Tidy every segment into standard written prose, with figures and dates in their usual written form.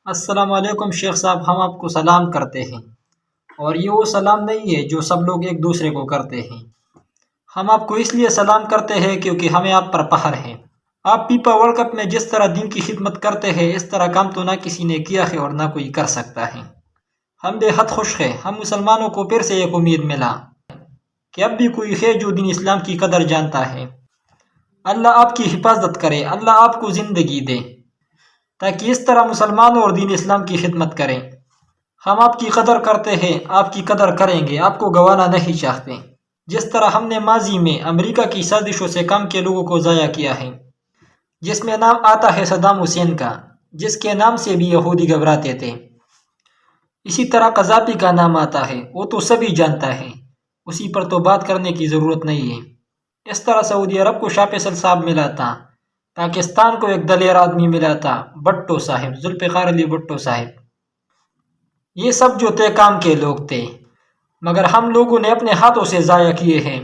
السلام علیکم شیخ صاحب، ہم آپ کو سلام کرتے ہیں، اور یہ وہ سلام نہیں ہے جو سب لوگ ایک دوسرے کو کرتے ہیں۔ ہم آپ کو اس لیے سلام کرتے ہیں کیونکہ ہمیں آپ پر فخر ہے۔ آپ پیپا ورلڈ کپ میں جس طرح دین کی خدمت کرتے ہیں، اس طرح کام تو نہ کسی نے کیا ہے اور نہ کوئی کر سکتا ہے۔ ہم بے حد خوش ہیں، ہم مسلمانوں کو پھر سے ایک امید ملا کہ اب بھی کوئی ہے جو دین اسلام کی قدر جانتا ہے۔ اللہ آپ کی حفاظت کرے، اللہ آپ کو زندگی دے تاکہ اس طرح مسلمانوں اور دین اسلام کی خدمت کریں۔ ہم آپ کی قدر کرتے ہیں، آپ کی قدر کریں گے، آپ کو گنوانا نہیں چاہتے۔ جس طرح ہم نے ماضی میں امریکہ کی سازشوں سے کام کے لوگوں کو ضائع کیا ہے، جس میں نام آتا ہے صدام حسین کا، جس کے نام سے بھی یہودی گھبراتے تھے، اسی طرح قذافی کا نام آتا ہے، وہ تو سبھی جانتا ہے، اسی پر تو بات کرنے کی ضرورت نہیں ہے۔ اس طرح سعودی عرب کو شاہ فیصل صاحب ملا تھا، پاکستان کو ایک دلیر آدمی ملا تھا، بھٹو صاحب، ذوالفقار علی بھٹو صاحب۔ یہ سب جو طے کام کے لوگ تھے، مگر ہم لوگوں نے اپنے ہاتھوں سے ضائع کیے ہیں۔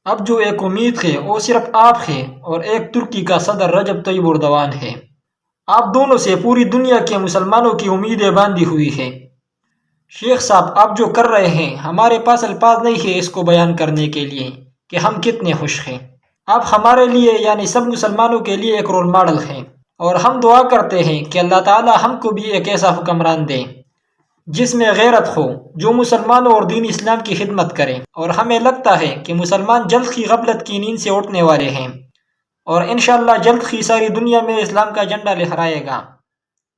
اب جو ایک امید ہے وہ صرف آپ ہے اور ایک ترکی کا صدر رجب طیب اردوان ہے۔ آپ دونوں سے پوری دنیا کے مسلمانوں کی امیدیں باندھی ہوئی ہیں۔ شیخ صاحب، آپ جو کر رہے ہیں، ہمارے پاس الفاظ نہیں ہے اس کو بیان کرنے کے لیے کہ ہم کتنے خوش ہیں۔ آپ ہمارے لیے یعنی سب مسلمانوں کے لیے ایک رول ماڈل ہیں، اور ہم دعا کرتے ہیں کہ اللہ تعالی ہم کو بھی ایک ایسا حکمران دے جس میں غیرت ہو، جو مسلمانوں اور دین اسلام کی خدمت کرے۔ اور ہمیں لگتا ہے کہ مسلمان جلد ہی غفلت کی نیند سے اٹھنے والے ہیں، اور انشاءاللہ جلد ہی ساری دنیا میں اسلام کا جھنڈا لہرائے گا،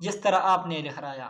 جس طرح آپ نے لہرایا۔